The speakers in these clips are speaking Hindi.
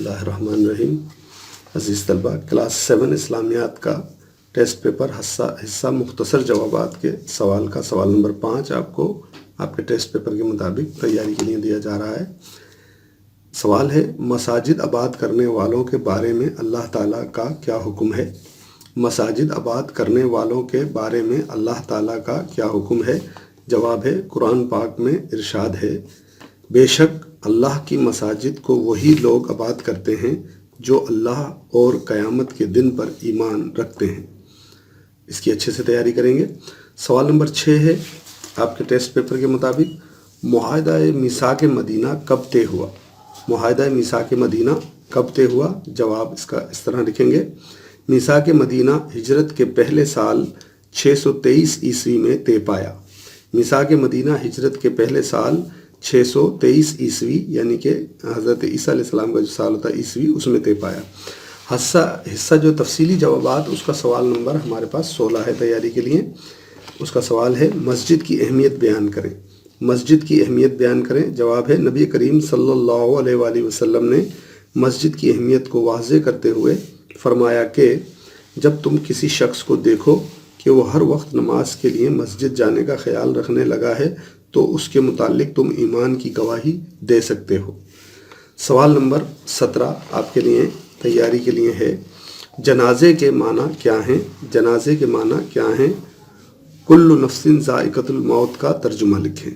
बिस्मिल्लाहिर्रहमानिर्रहीम। अज़ीज़ तलबा, क्लास 7 इस्लामियात का टेस्ट पेपर हिस्सा मुख्तसर जवाबात के सवाल का सवाल नंबर 5 आपको आपके टेस्ट पेपर के मुताबिक तैयारी के लिए दिया जा रहा है। सवाल है, मसाजिद आबाद करने वालों के बारे में अल्लाह ताला का क्या हुक्म है। मसाजिद आबाद करने वालों के बारे में अल्लाह ताला का क्या हुक्म है। जवाब है, कुरान पाक में इरशाद है, बेशक अल्लाह की मसाजिद को वही लोग आबाद करते हैं जो अल्लाह और क़यामत के दिन पर ईमान रखते हैं। इसकी अच्छे से तैयारी करेंगे। सवाल नंबर 6 है आपके टेस्ट पेपर के मुताबिक, मुआहदा मीसाक मदीना कब तय हुआ। मुआहदा मीसाक मदीना कब तय हुआ। जवाब इसका इस तरह लिखेंगे, मीसाक मदीना हिजरत के पहले साल 623 ईस्वी में तय पाया। मीसाक मदीना हिजरत के पहले साल 623 ईस्वी यानी कि हज़रत ईसा अलैहिस्सलाम का जो साल होता है ईस्वी, उसमें तय पाया। हिस्सा जो तफसीली जवाबात, उसका सवाल नंबर हमारे पास 16 है तैयारी के लिए। उसका सवाल है, मस्जिद की अहमियत बयान करें। मस्जिद की अहमियत बयान करें। जवाब है, नबी करीम सल्लल्लाहु अलैहि वसल्लम ने मस्जिद की अहमियत को वाज़े करते हुए फरमाया कि जब तुम किसी शख्स को देखो कि वो हर वक्त नमाज के लिए मस्जिद जाने का ख्याल रखने लगा है तो उसके मुतालिक तुम ईमान की गवाही दे सकते हो। सवाल नंबर 17 आपके लिए तैयारी के लिए है, जनाजे के माना क्या हैं। जनाजे के माना क्या हैं। कुल्लु नफ्सिन ज़ाइक़तुल मौत का तर्जुमा लिखें।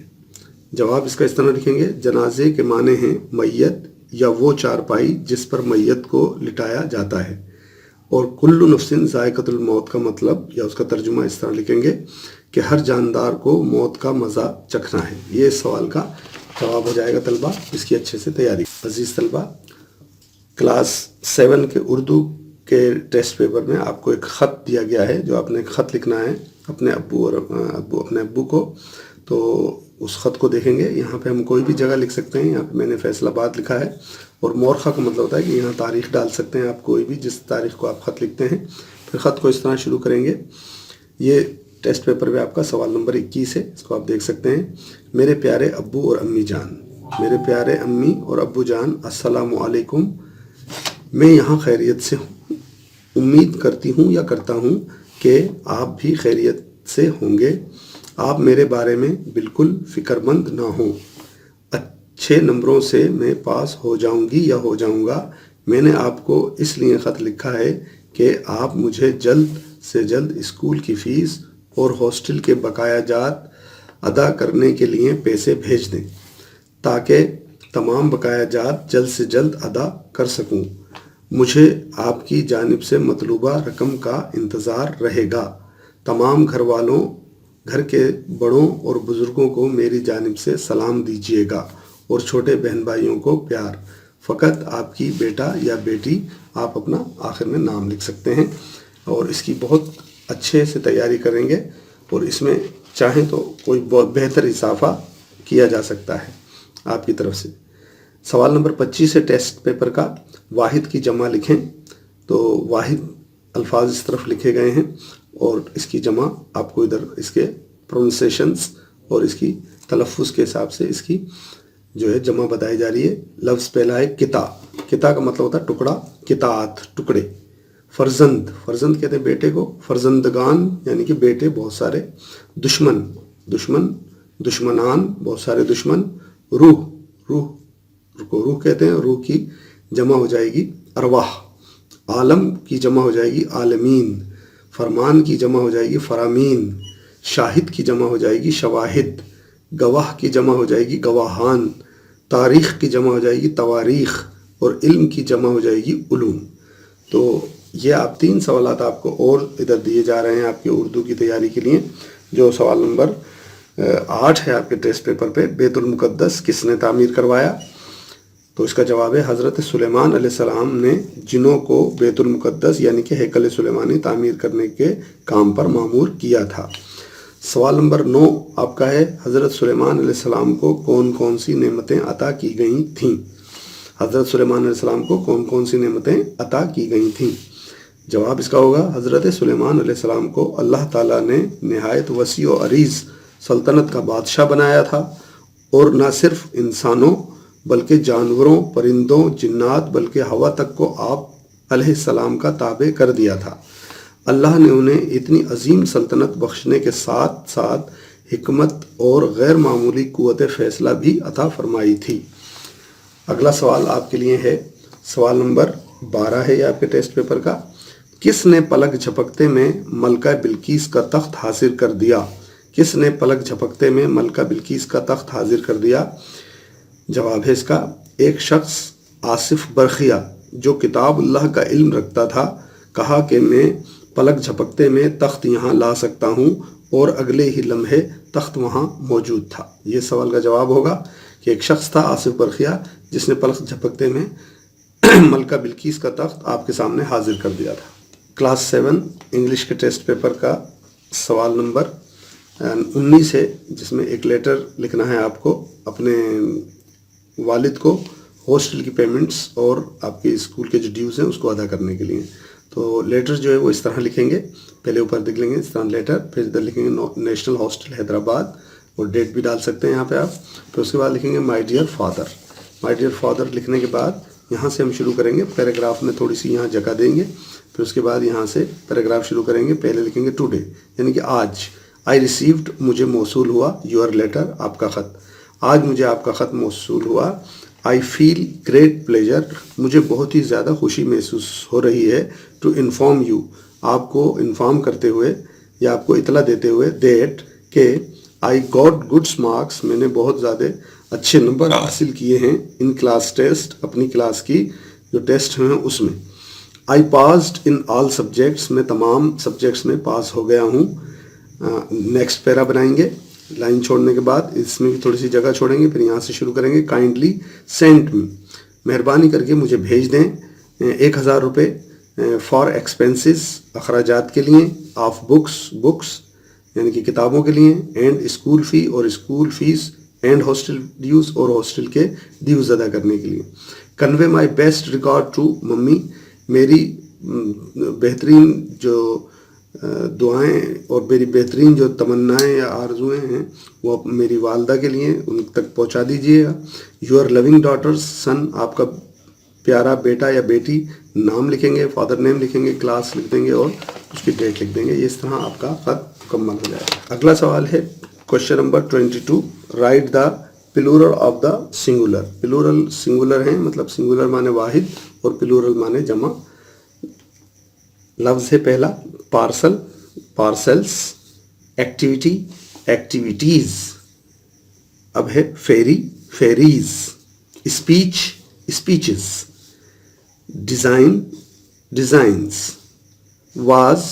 जवाब इसका इस तरह लिखेंगे, जनाजे के माने हैं मैयत या वो चारपाई जिस पर मैयत को लिटाया जाता है, और कुल्लु नफ्सिन ज़ाइक़तुल मौत का मतलब या उसका तर्जुमा इस तरह लिखेंगे कि हर जानदार को मौत का मज़ा चखना है। ये इस सवाल का जवाब हो जाएगा तलबा। इसकी अच्छे से तैयारी। अजीज़ तलबा, क्लास 7 के उर्दू के टेस्ट पेपर में आपको एक ख़त दिया गया है, जो आपने ख़त लिखना है अपने अपने अब्बू को। तो उस ख़त को देखेंगे। यहाँ पे हम कोई भी जगह लिख सकते हैं। यहाँ पे मैंने फैसलाबाद लिखा है, और मोरखा का मतलब होता है कि यहाँ तारीख़ डाल सकते हैं आप, कोई भी जिस तारीख़ को आप ख़त लिखते हैं। फिर ख़त को इस तरह शुरू करेंगे। ये टेस्ट पेपर में आपका सवाल नंबर 21 है, इसको आप देख सकते हैं। मेरे प्यारे अब्बू और अम्मी जान, मेरे प्यारे अम्मी और अब्बू जान, अस्सलामु अलैकुम। मैं यहाँ खैरियत से हूँ। उम्मीद करती हूँ या करता हूँ कि आप भी खैरियत से होंगे। आप मेरे बारे में बिल्कुल फ़िक्रमंद ना हो। अच्छे नंबरों से मैं पास हो जाऊँगी या हो जाऊँगा। मैंने आपको इसलिए ख़त लिखा है कि आप मुझे जल्द से जल्द स्कूल की फ़ीस और हॉस्टल के बकाया जात अदा करने के लिए पैसे भेज दें, ताकि तमाम बकाया जात जल्द से जल्द अदा कर सकूं। मुझे आपकी जानिब से मतलूबा रकम का इंतज़ार रहेगा। तमाम घर के बड़ों और बुज़ुर्गों को मेरी जानिब से सलाम दीजिएगा, और छोटे बहन भाइयों को प्यार। फ़कत आपकी बेटा या बेटी, आप अपना आखिर में नाम लिख सकते हैं। और इसकी बहुत अच्छे से तैयारी करेंगे, और इसमें चाहें तो कोई बहुत बेहतर इजाफा किया जा सकता है आपकी तरफ से। सवाल नंबर 25 है टेस्ट पेपर का, वाहिद की जमा लिखें। तो वाहिद अल्फाज इस तरफ लिखे गए हैं, और इसकी जमा आपको इधर इसके प्रोनाउंसिएशंस और इसकी तलफ़ुज़ के हिसाब से इसकी जो है जमा बताई जा रही है। लफ्ज़ पहला है किता। किता का मतलब होता है टुकड़ा, कितात टुकड़े। फर्जंद, फर्जंद कहते हैं बेटे को। फर्जंदगान यानी कि बेटे बहुत सारे। दुश्मन, दुश्मनान बहुत सारे दुश्मन। रूह, रूह को रूह कहते हैं। रूह की जमा हो जाएगी अरवाह। आलम की जमा हो जाएगी आलमीन। फरमान की जमा हो जाएगी फरामीन। शाहिद की जमा हो जाएगी शवाहिद। गवाह की जमा हो जाएगी गवाहान। तारीख़ की जमा हो जाएगी तवारीख़, और इल्म की जमा हो जाएगी उलूम। तो ये आप 3 सवालात आपको और इधर दिए जा रहे हैं आपके उर्दू की तैयारी के लिए। जो सवाल नंबर 8 है आपके टेस्ट पेपर पे, बैतुल मुक़द्दस किसने तामीर करवाया। तो इसका जवाब है, हज़रत सुलेमान अलैहिस्सलाम ने जिनों को बैतुल मुक़द्दस यानी कि हैकल सुलेमानी तामीर करने के काम पर मामूर किया था। सवाल नंबर 9 आपका है, हज़रत सुलेमान अलैहिस्सलाम को कौन कौन सी नेमतें अता की गई थीं। हज़रत सुलेमान अलैहिस्सलाम को कौन कौन सी नेमतें अता की गई थीं। जवाब इसका होगा, हज़रत सुलेमान अलैहिस्सलाम को अल्लाह ताला ने नहायत वसी और अरीज़ सल्तनत का बादशाह बनाया था, और न सिर्फ इंसानों बल्कि जानवरों, परिंदों, जिन्नात, बल्कि हवा तक को आप अलैहिस्सलाम का ताबे कर दिया था। अल्लाह ने उन्हें इतनी अजीम सल्तनत बख्शने के साथ साथ हिकमत और गैर मामूली कुव्वत फ़ैसला भी अता फरमाई थी। अगला सवाल आपके लिए है, सवाल नंबर 12 है ये आपके टेस्ट पेपर का। किसने पलक झपकते में मलका बिल्कीस का तख्त हासिल कर दिया? किसने पलक झपकते में मलका बिल्कीस का तख्त हाजिर कर दिया? जवाब है इसका, एक शख्स आसिफ बरखिया जो किताबुल्लाह का इल्म रखता था, कहा कि मैं पलक झपकते में तख्त यहाँ ला सकता हूँ और अगले ही लम्हे तख्त वहाँ मौजूद था। ये सवाल का जवाब होगा कि एक शख्स था आसिफ बरखिया जिसने पलक झपकते में मलका बिल्कीस का तख्त आपके सामने हाजिर कर दिया था। क्लास 7 इंग्लिश के टेस्ट पेपर का सवाल नंबर 19 है, जिसमें एक लेटर लिखना है आपको अपने वालिद को हॉस्टल की पेमेंट्स और आपके स्कूल के जो ड्यूज़ हैं उसको अदा करने के लिए। तो लेटर जो है वो इस तरह लिखेंगे, पहले ऊपर देख लेंगे इस तरह लेटर, फिर इधर लिखेंगे नेशनल हॉस्टल हैदराबाद और डेट भी डाल सकते हैं यहाँ पे आप। फिर उसके बाद लिखेंगे my dear father. My dear father लिखने के बाद यहाँ से हम शुरू करेंगे, पैराग्राफ में थोड़ी सी यहाँ जगह देंगे, फिर उसके बाद यहाँ से पैराग्राफ शुरू करेंगे। पहले लिखेंगे टुडे यानी कि आज। आई रिसीव्ड मुझे मौसूल हुआ, योर लेटर आपका ख़त। आज मुझे आपका ख़त मौसूल हुआ। आई फील ग्रेट प्लेजर मुझे बहुत ही ज़्यादा खुशी महसूस हो रही है। टू इन्फॉर्म यू आपको इन्फॉर्म करते हुए या आपको इतला देते हुए, दैट के आई गॉट गुड्स मार्क्स मैंने बहुत ज़्यादा अच्छे नंबर हासिल किए हैं इन क्लास टेस्ट अपनी क्लास की जो टेस्ट हैं उसमें। I passed in all subjects मैं तमाम सब्जेक्ट्स में पास हो गया हूँ। नेक्स्ट पैरा बनाएंगे लाइन छोड़ने के बाद, इसमें भी थोड़ी सी जगह छोड़ेंगे, फिर यहाँ से शुरू करेंगे। काइंडली सेंड मी मेहरबानी करके मुझे भेज दें 1000 रुपये फॉर एक्सपेंसेस अखराजात के लिए, ऑफ बुक्स यानी कि किताबों के लिए, एंड स्कूल फ़ी और school fees, and hostel dues और हॉस्टल के ड्यूज़ अदा करने के लिए। Convey my best record to mummy मेरी बेहतरीन जो दुआएं और मेरी बेहतरीन जो तमन्नाएं या आरजुएं हैं वो मेरी वालदा के लिए उन तक पहुंचा दीजिएगा। योर लविंग डॉटर्स सन आपका प्यारा बेटा या बेटी, नाम लिखेंगे, फादर नेम लिखेंगे, क्लास लिख देंगे और उसकी डेट लिख देंगे। इस तरह आपका खत मुकम्मल हो जाएगा। अगला सवाल है question number 22, write the plural of the singular. Plural singular है मतलब सिंगुलर माने वाहिद और प्लूरल माने जमा। लफ्ज़ है पहला पार्सल, पार्सल्स, एक्टिविटी, एक्टिविटीज़। अब है ferry, ferries, speech, speeches, design, designs, vase,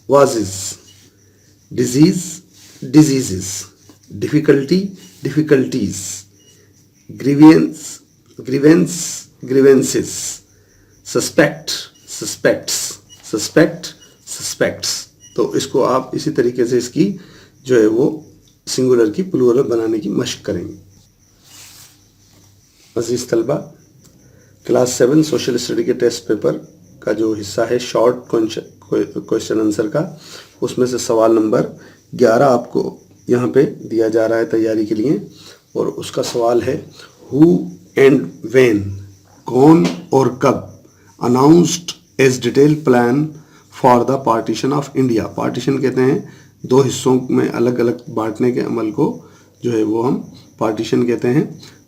vases, disease, diseases, difficulty, difficulties, grievance, grievance, grievances, suspect, suspects, suspect, suspects. तो इसको आप इसी तरीके से इसकी जो है वो सिंगुलर की प्लूरल बनाने की मशक करेंगे। अजीज़ तलबा, क्लास 7 सोशल स्टडी के टेस्ट पेपर का जो हिस्सा है शॉर्ट क्वेश्चन आंसर का, उसमें से सवाल नंबर 11 आपको यहाँ पे दिया जा रहा है तैयारी के लिए, और उसका सवाल है हु एंड व्हेन, कौन और कब, announced as detail plan for the partition of India. Partition कहते हैं दो हिस्सों में अलग अलग बांटने के अमल को जो है वो हम पार्टीशन कहते हैं।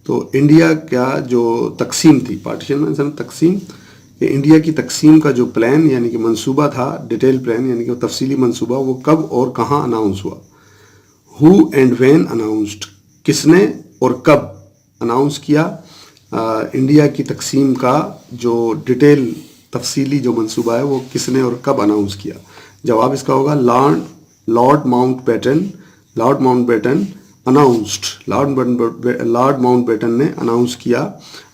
तो इंडिया का जो तकसीम थी, पार्टीशन में तकसीम, कि इंडिया की तकसीम का जो प्लान यानी कि मंसूबा था, डिटेल प्लान यानी कि वो तफसीली मंसूबा, वो कब और कहाँ अनाउंस हुआ। हु एंड व्हेन अनाउंस्ड, किसने और कब अनाउंस किया इंडिया की तकसीम का जो डिटेल तफसीली जो मंसूबा है वो किसने और कब अनाउंस किया। जवाब इसका होगा Lord Mountbatten. Lord Mountbatten announced, Lord Mountbatten ने अनाउंस किया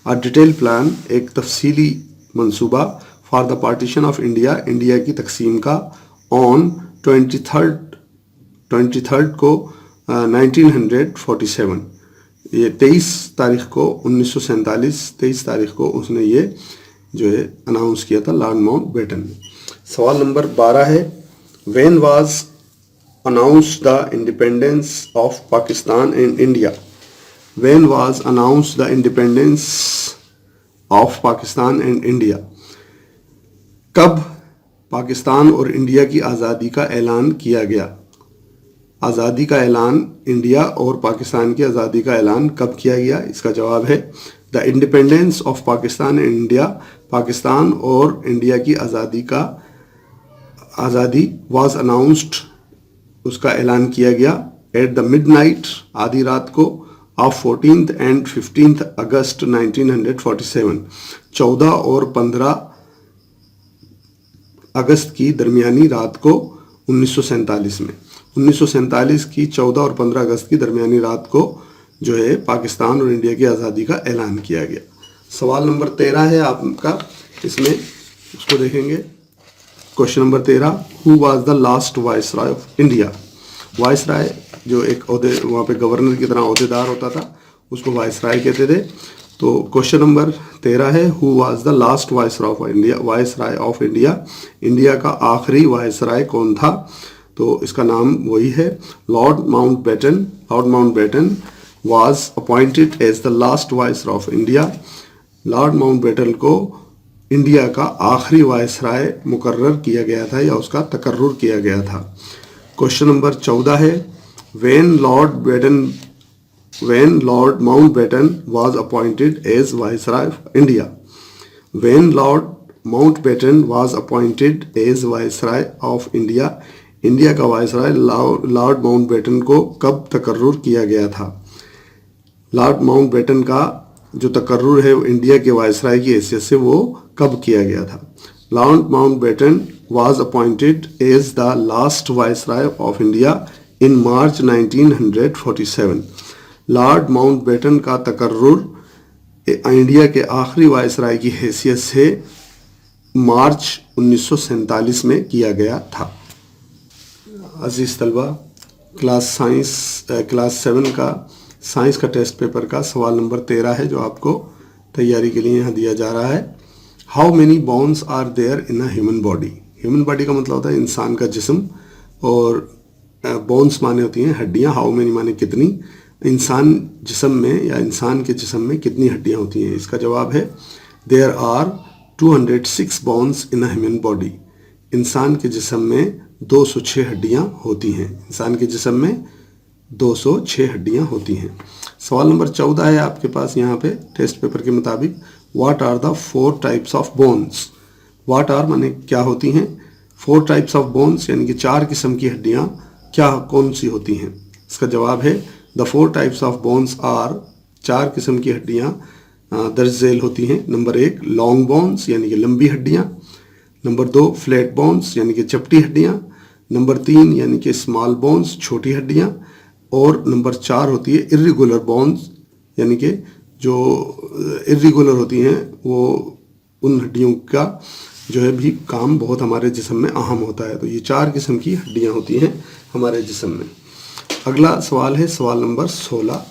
अ डिटेल प्लान, एक तफसीली मंसूबा, for the partition of India, India की तकसीम का, ऑन 23rd को 1947, ये 23 तारीख को 1947, 23 तारीख को उसने ये जो है अनाउंस किया था लॉर्ड माउंटबेटन ने। सवाल नंबर 12 है when was announced the independence of Pakistan and India. When was announced the independence of Pakistan and India, कब पाकिस्तान और इंडिया की आज़ादी का ऐलान किया गया? आज़ादी का ऐलान, इंडिया और पाकिस्तान की आज़ादी का ऐलान कब किया गया? इसका जवाब है the independence of Pakistan and India, Pakistan और इंडिया की आज़ादी वाज अनाउंस्ड, उसका ऐलान किया गया एट द मिडनाइट, आधी रात को, ऑफ 14th एंड 15th अगस्त 1947, 14 और 15 अगस्त की दरमियानी रात को 1947 में। 1947 की 14 और 15 अगस्त की दरमियानी रात को जो है पाकिस्तान और इंडिया की आज़ादी का ऐलान किया गया। सवाल नंबर 13 है आपका, इसमें उसको देखेंगे। Question number 13, who was the last viceroy of India? Viceroy जो एक ओहदे वहाँ पे गवर्नर की तरह ओहदेदार होता था, उसको वाइसराय कहते थे। तो क्वेश्चन नंबर 13 है, who was the last viceroy of India? Viceroy of India, India का आखिरी वाइसराय कौन था? तो इसका नाम वही है, Lord Mountbatten. Lord Mountbatten was appointed as the last viceroy of India. Lord Mountbatten को इंडिया का आखिरी वाइसराय मुकर्रर किया गया था या उसका तकर्रुर किया गया था। क्वेश्चन नंबर 14 है, when Lord Mountbatten was appointed as viceroy of India. When Lord Mountbatten was appointed as viceroy of India, India का वाइसराय लॉर्ड माउंटबेटन को कब तकर्रुर किया गया था? लॉर्ड माउंटबेटन का जो तकर्रुर है इंडिया के वाइसराय की हैसियत से वो कब किया गया था? Lord Mountbatten was appointed as the last viceroy of India in March 1947। Lord Mountbatten का तकर्रुर इंडिया के आखिरी वाइसराय की हैसियत से मार्च 1947 में किया गया था। अजीज़ तलबा, क्लास 7 का साइंस का टेस्ट पेपर का सवाल नंबर 13 है जो आपको तैयारी के लिए यहाँ दिया जा रहा है। How many bones are there in a human body? Human body का मतलब होता है इंसान का जिस्म, और बोन्स माने होती हैं हड्डियाँ। हाउ मेनी माने कितनी, इंसान जिस्म में या इंसान के जिस्म में कितनी हड्डियाँ होती हैं? इसका जवाब है there are 206 bones in a human body. इंसान के जिस्म में 206 हड्डियाँ होती हैं। इंसान के जिस्म में 206 हड्डियाँ होती हैं। सवाल नंबर 14 है आपके पास यहाँ पे टेस्ट पेपर के मुताबिक, what are the 4 types of bones? What are माने क्या होती हैं? 4 टाइप्स ऑफ बोन्स यानी कि 4 किस्म की हड्डियाँ क्या कौन सी होती हैं? इसका जवाब है the 4 types of bones are, 4 किस्म की हड्डियाँ दर्ज झेल होती हैं। नंबर 1 लॉन्ग बोन्स यानी कि लंबी हड्डियाँ, नंबर 2 फ्लैट बोन्स यानी कि चपटी हड्डियाँ, नंबर 3 यानी कि स्मॉल बोन्स छोटी हड्डियाँ, और नंबर 4 होती है इर्रेगुलर बोन्स यानी कि जो इर्रेगुलर होती हैं वो उन हड्डियों का जो है भी काम बहुत हमारे जिस्म में अहम होता है। तो ये 4 किस्म की हड्डियाँ होती हैं हमारे जिस्म में। अगला सवाल है सवाल नंबर 16।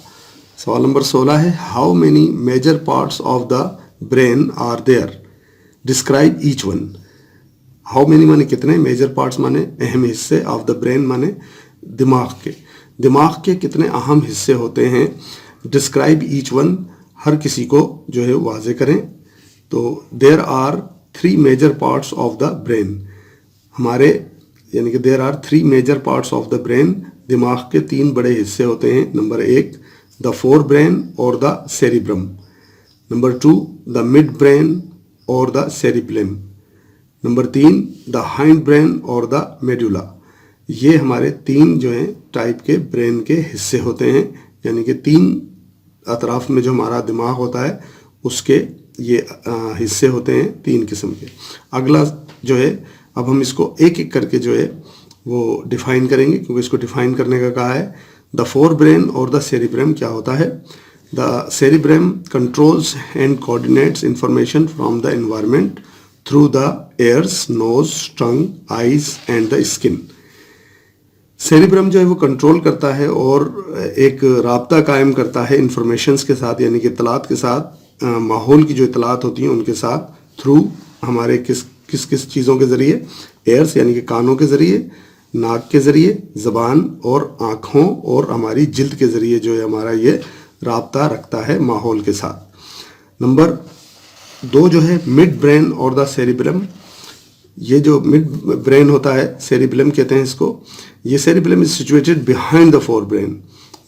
सवाल नंबर 16 है, how many major parts of the brain are there? Describe each one. How many माने कितने, मेजर पार्ट्स माने अहम हिस्से, ऑफ द ब्रेन माने दिमाग के। दिमाग के कितने अहम हिस्से होते हैं? डिस्क्राइब ईच वन, हर किसी को जो है वाजे करें। तो there are 3 major parts of the brain, हमारे यानी कि there are 3 major parts of the brain, दिमाग के 3 बड़े हिस्से होते हैं। नंबर 1 द फोर ब्रेन और the cerebrum, number 2 the mid brain और the cerebellum, number 3 the hind brain और द मेडुला। ये हमारे 3 जो हैं टाइप के ब्रेन के हिस्से होते हैं, यानी कि 3 अतराफ में जो हमारा दिमाग होता है उसके ये हिस्से होते हैं 3 किस्म के। अगला जो है अब हम इसको एक एक करके जो है वो डिफाइन करेंगे, क्योंकि इसको डिफाइन करने का कहा है। द फोर ब्रेन और द सेरिब्रम क्या होता है? The cerebrum controls and coordinates information from the environment through the ears, nose, tongue, eyes and the skin. Cerebrum जो है वो कंट्रोल करता है और एक राब्ता कायम करता है इंफॉर्मेशंस के साथ, यानी कि इतलात के साथ, माहौल की जो इतलात होती हैं उनके साथ, थ्रू हमारे किस किस चीज़ों के ज़रिए? एयर्स यानी कि कानों के ज़रिए, नाक के ज़रिए, ज़बान और आँखों और हमारी जिल्द के ज़रिए जो है हमारा ये राब्ता रखता है माहौल के साथ। नंबर 2 जो है मिड ब्रेन और द सेरिब्रम। ये जो मिड ब्रेन होता है, सेरिब्रम कहते हैं इसको, ये cerebrum is situated behind the fore brain.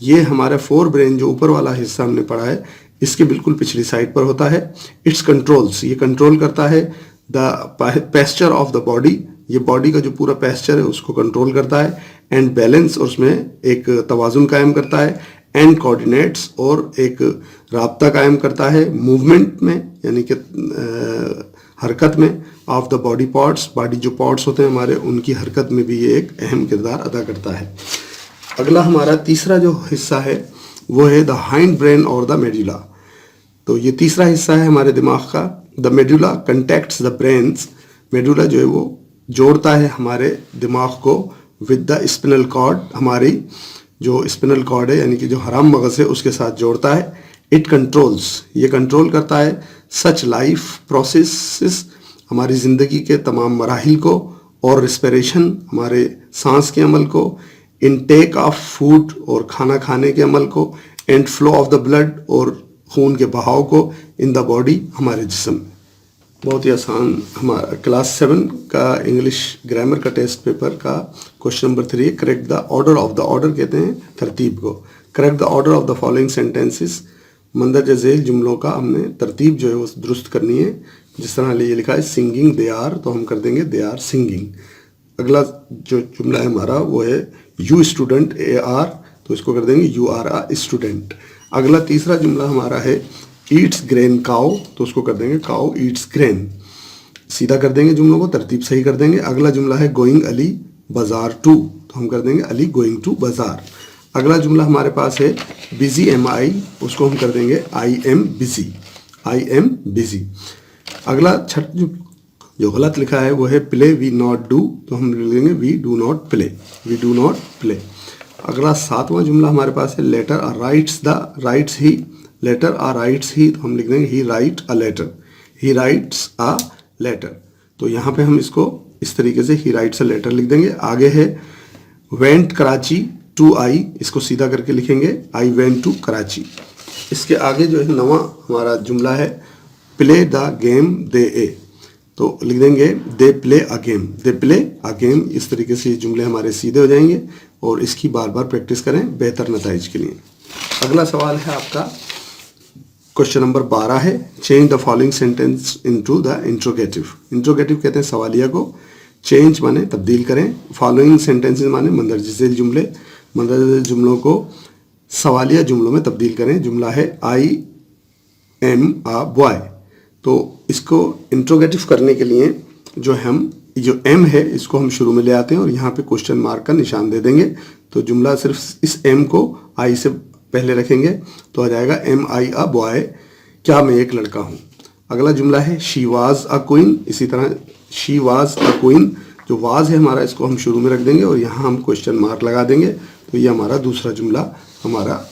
ये हमारा फोर ब्रेन जो ऊपर वाला हिस्सा हमने पढ़ा है, इसके बिल्कुल पिछली साइड पर होता है। इट्स कंट्रोल्स, ये कंट्रोल करता है the pasture of the body, ये बॉडी का जो पूरा पेस्चर है उसको कंट्रोल करता है। एंड बैलेंस, और उसमें एक तवाजुन कायम करता है। एंड कोऑर्डिनेट्स, और एक राब्ता कायम करता है मूवमेंट में, यानी कि हरकत में, of the body parts, body जो पार्ट्स होते हैं हमारे, उनकी हरकत में भी ये एक अहम किरदार अदा करता है। अगला हमारा तीसरा जो हिस्सा है वो है द हाइंड ब्रेन और द मेडुला। तो ये तीसरा हिस्सा है हमारे दिमाग का। The medulla contacts the brains, medulla जो है वो जोड़ता है हमारे दिमाग को विद द स्पिनल कॉर्ड, हमारी जो स्पिनल कॉर्ड है यानी कि जो हराम मगज है उसके साथ जोड़ता है। इट कंट्रोल्स, ये कंट्रोल करता है सच लाइफ प्रोसेसेस, हमारी ज़िंदगी के तमाम मराहिल को, और रिस्पिरेशन, हमारे सांस के अमल को, इनटेक ऑफ फूड, और खाना खाने के अमल को, and flow of the blood, और खून के बहाव को, इन द बॉडी, हमारे जिस्म में। बहुत ही आसान हमारा क्लास 7 का इंग्लिश ग्रामर का टेस्ट पेपर का question number 3, correct the order of the, order कहते हैं तरतीब को, correct the order of the following sentences. मंदरजा झेल जुमलों का हमने तरतीब जो है वो दुरुस्त करनी है। जिस तरह ये लिखा है सिंगिंग दे आर, तो हम कर देंगे दे आर सिंगिंग। अगला जो जुमला है हमारा वो है यू स्टूडेंट ए आर, तो इसको कर देंगे यू आर आ स्टूडेंट। अगला तीसरा जुमला हमारा है ईट्स ग्रेन काउ, तो उसको कर देंगे काउ ईट्स ग्रेन। सीधा कर देंगे जुमलों को, तरतीब सही कर देंगे। अगला जुमला है गोइंग अली बाजार टू, तो हम कर देंगे अली गोइंग टू बाजार। अगला जुमला हमारे पास है बिजी एम आई, उसको हम कर देंगे I am busy, I am busy. अगला छठ जो गलत लिखा है वो है प्ले वी नॉट डू, तो हम लिख देंगे we do not play, we do not play. अगला 7वां जुमला हमारे पास है letter are writes the, writes he, letter are writes he, तो हम लिख देंगे he write a letter, he writes a letter. तो यहाँ पे हम इसको इस तरीके से ही राइट्स अ लेटर लिख देंगे। आगे है वेंट कराची टू आई, इसको सीधा करके लिखेंगे आई वेंट टू कराची। इसके आगे जो है 9वां हमारा जुमला है प्ले द गेम दे ए, तो लिख देंगे they play a game, they play a game. इस तरीके से ये जुमले हमारे सीधे हो जाएंगे और इसकी बार बार प्रैक्टिस करें बेहतर नताइज के लिए। अगला सवाल है आपका क्वेश्चन नंबर 12 है change the following sentence into the interrogative. Interrogative कहते हैं सवालिया को, चेंज माने तब्दील करें, फॉलोइंग सेंटेंसेस माने मंदरजा झेल जुमले, मंदरजा झेल जुमलों को सवालिया जुमलों में तब्दील करें। जुमला है आई एम अ बॉय, तो इसको इंट्रोगेटिव करने के लिए जो एम है इसको हम शुरू में ले आते हैं और यहाँ पे क्वेश्चन मार्क का निशान दे देंगे। तो जुमला सिर्फ इस एम को आई से पहले रखेंगे तो आ जाएगा एम आई अ बॉय, क्या मैं एक लड़का हूँ। अगला जुमला है शी वाज अ क्वीन, इसी तरह शी वाज अ क्वीन, जो वाज है हमारा इसको हम शुरू में रख देंगे और यहाँ हम क्वेश्चन मार्क लगा देंगे। तो ये हमारा दूसरा जुमला हमारा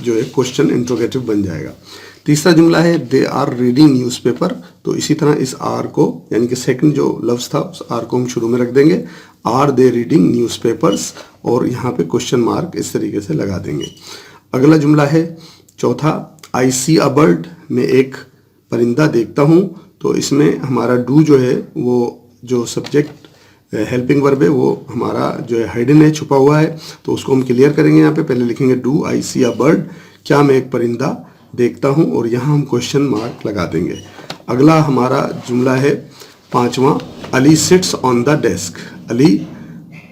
जो है क्वेश्चन इंट्रोगेटिव बन जाएगा। तीसरा जुमला है दे आर रीडिंग न्यूज़पेपर, तो इसी तरह इस आर को यानी कि सेकंड जो लफ्ज़ था उस आर को हम शुरू में रख देंगे, आर दे रीडिंग न्यूज़पेपर्स, और यहाँ पे क्वेश्चन मार्क इस तरीके से लगा देंगे। अगला जुमला है चौथा आई सी अ बर्ड, मैं एक परिंदा देखता हूँ, तो इसमें हमारा डू जो है वो जो सब्जेक्ट हेल्पिंग वर्ब है वो हमारा जो है हाइडन है, छुपा हुआ है, तो उसको हम क्लियर करेंगे। यहाँ पे पहले लिखेंगे do I C a bird, क्या मैं एक परिंदा देखता हूँ, और यहाँ हम क्वेश्चन मार्क लगा देंगे। अगला हमारा जुमला है 5वां Ali sits on the desk, Ali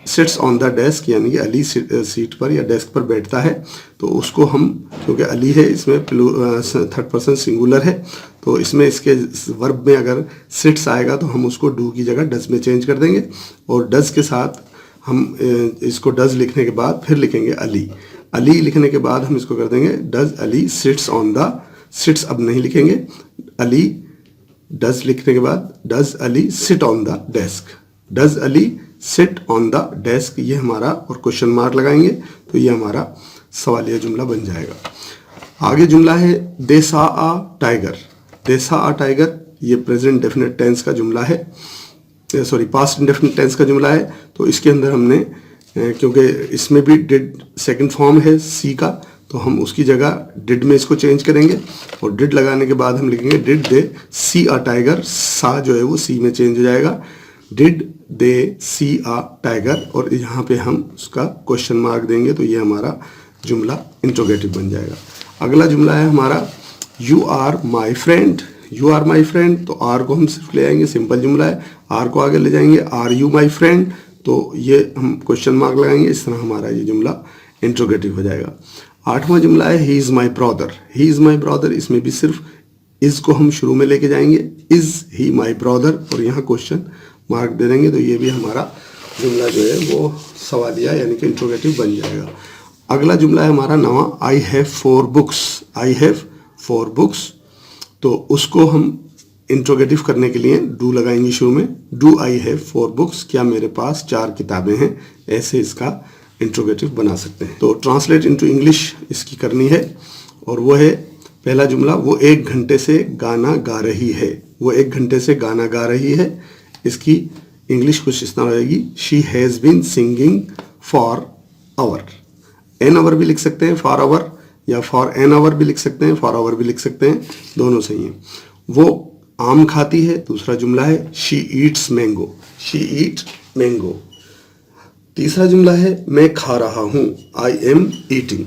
sits on the desk यानी कि अली सीट पर या डेस्क पर बैठता है, तो उसको हम क्योंकि अली है इसमें थर्ड पर्सन सिंगुलर है, तो इसमें इसके वर्ब में अगर सिट्स आएगा तो हम उसको डू की जगह डज में चेंज कर देंगे और डज के साथ हम इसको डज लिखने के बाद फिर लिखेंगे अली, अली लिखने के बाद हम इसको कर देंगे does Ali sits on the, sits अब नहीं लिखेंगे, अली डज लिखने के बाद does Ali sit on the desk, does Ali sit on the desk, ये हमारा और क्वेश्चन मार्क लगाएंगे तो ये हमारा सवालिया जुमला बन जाएगा। आगे जुमला है दे सा आ टाइगर, दे सा आ टाइगर, ये प्रेजेंट डेफिनेट टेंस का जुमला है, सॉरी पास्ट इंडेफिनिट टेंस का जुमला है। तो इसके अंदर हमने क्योंकि इसमें भी डिड सेकंड फॉर्म है सी का, तो हम उसकी जगह डिड में इसको चेंज करेंगे और डिड लगाने के बाद हम लिखेंगे did they C a tiger. सा जो है वो सी में चेंज हो जाएगा, did they C a tiger, और यहाँ पे हम उसका क्वेश्चन मार्क देंगे तो ये हमारा जुमला इंट्रोगेटिव बन जाएगा। अगला जुमला है हमारा you are my friend. You are my friend, तो आर को हम सिर्फ ले आएंगे, सिंपल जुमला है, आर को आगे ले जाएंगे, आर यू माई फ्रेंड, तो ये हम क्वेश्चन मार्क लगाएंगे, इस तरह हमारा ये जुमला इंट्रोगेटिव हो जाएगा। 8वां जुमला है he is my brother. He is my brother, इसमें भी सिर्फ इज़ को हम शुरू में लेके जाएंगे, इज़ ही माई ब्रदर, और यहाँ क्वेश्चन मार्क दे देंगे, तो ये भी हमारा जुमला जो है वो सवालिया यानी कि इंट्रोगेटिव बन जाएगा। अगला जुमला है हमारा नवा, I have 4 books. I have 4 books, तो उसको हम इंट्रोगेटिव करने के लिए डू लगाएंगे शुरू में, डू आई हैव 4 बुक्स, क्या मेरे पास 4 किताबें हैं, ऐसे इसका इंट्रोगेटिव बना सकते हैं। तो ट्रांसलेट इनटू इंग्लिश इसकी करनी है, और वो है पहला जुमला, वो 1 घंटे से गाना गा रही है। वो 1 घंटे से गाना गा रही है, इसकी इंग्लिश कुछ इस तरह रहेगी, she has been singing for hour. An hour भी लिख सकते हैं, फॉर आवर, या फॉर एन आवर भी लिख सकते हैं, फॉर आवर भी लिख सकते हैं, दोनों सही हैं। वो आम खाती है, दूसरा जुमला है, she Yeats mango. She eat mango. तीसरा जुमला है मैं खा रहा हूँ, आई एम ईटिंग।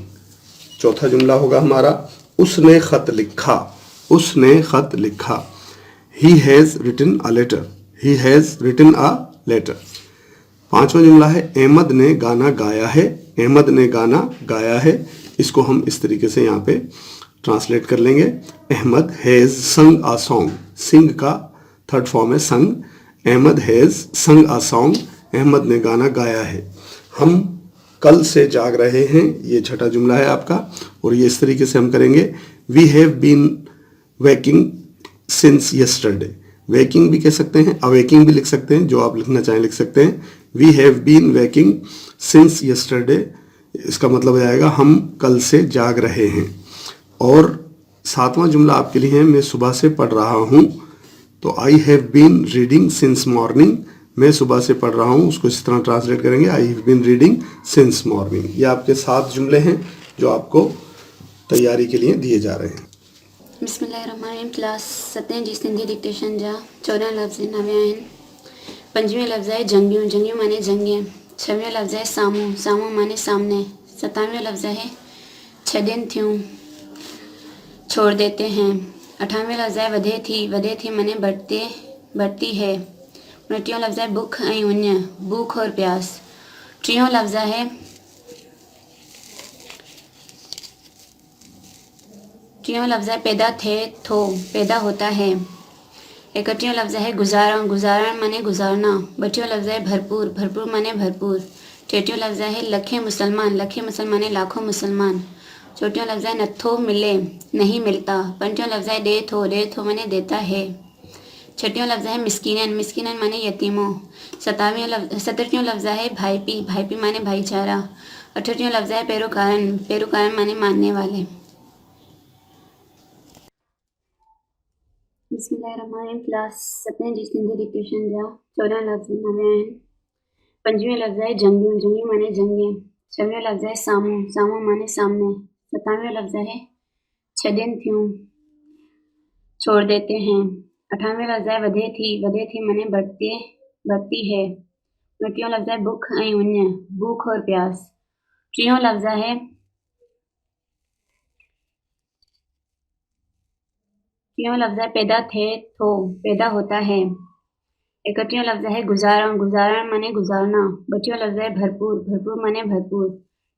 चौथा जुमला होगा हमारा उसने खत लिखा। उसने खत लिखा, he has written a letter. He has written a letter. 5वां जुमला है अहमद ने गाना गाया है। अहमद ने गाना गाया है, इसको हम इस तरीके से यहाँ पे ट्रांसलेट कर लेंगे, अहमद हैज़ संग अ सॉन्ग। सिंग का 3rd फॉर्म है संग। अहमद हैज़ संग अ सॉन्ग, अहमद ने गाना गाया है। हम कल से जाग रहे हैं, ये छठा जुमला है आपका, और ये इस तरीके से हम करेंगे, we have been waking since yesterday. Waking भी कह सकते हैं, अवेकिंग भी लिख सकते हैं, जो आप लिखना चाहें लिख सकते हैं। We have been waking since yesterday, इसका मतलब हो जाएगा हम कल से जाग रहे हैं। और 7वां जुमला आपके लिए है, मैं सुबह से पढ़ रहा हूँ, तो I have been reading since morning. मैं सुबह से पढ़ रहा हूँ, उसको इस तरह ट्रांसलेट करेंगे, I have been reading since morning. ये आपके 7 जुमले हैं जो आपको तैयारी के लिए दिए जा रहे हैं। बिस्मिल्लाहिर्रहमानिर्रहीम। क्लास 7 जी सिंधी डिक्टेशन जा 14 लफ़्ज़ नवे आहिनि। 5वें लफ़्ज़ आहे जंगियूं। जंगियूं माने जंगें। 6वें लफ़्ज़ आहे साम्हूं। साम्हूं माने सामने। 7वें लफ़्ज़ आहे छॾनि थियूं, छोड़ देते हैं। 8वें लफ़्ज़ आहे वधे थी माने बढ़ती है। 29वां लफ़्ज़ आहे बुख ऐं उञ, भूख और प्यास। 30वां लफ़्ज़ आहे पैदा थे थो, पैदा होता है। 31वां लफ़्ज़ है गुजारण। गुजारण माने गुजारना। 32वां लफ़्ज़ है भरपूर। भरपूर माने भरपूर। 33वां लफ़्ज़ है लखे मुसलमान। लखे मुसलमान माने लाखों मुसलमान। 34वां लफ़्ज़ है नथो मिले, नहीं मिलता। 35वां लफ़्ज़ है दे थो माने देता है। 36वां लफ़्ज़ है मिस्कीनन। मिस्कीनन माने यतीमों। 37वां लफ़्ज़ है भाईपी माने भाईचारा। 38वां लफ़्ज़ है पेरोकारन माने मानने वाले। बिस्मिल्लाहिर्रहमानिर्रहीम। क्लास 7 जी सिंधी डिक्टेशन जा 14 लफ़्ज़ नवे आहिनि। 5वें लफ़्ज़ आहे जंगियूं। जंगियूं माने जंगें। 6वें लफ़्ज़ आहे साम्हूं। साम्हूं माने सामने। 7वें लफ़्ज़ आहे छॾनि थियूं, छोड़ देते हैं। 8वें लफ़्ज़ आहे वधे थी माने बढ़ती है। 29वां लफ़्ज़ है बुख ऐं उञ, भूख और प्यास। 30वां लफ़्ज़ आहे पैदा थे थो, पैदा होता है। 31वां लफ़्ज़ है गुजारण। गुजारण माने गुजारना। 32वां लफ़्ज़ है भरपूर। भरपूर माने भरपूर।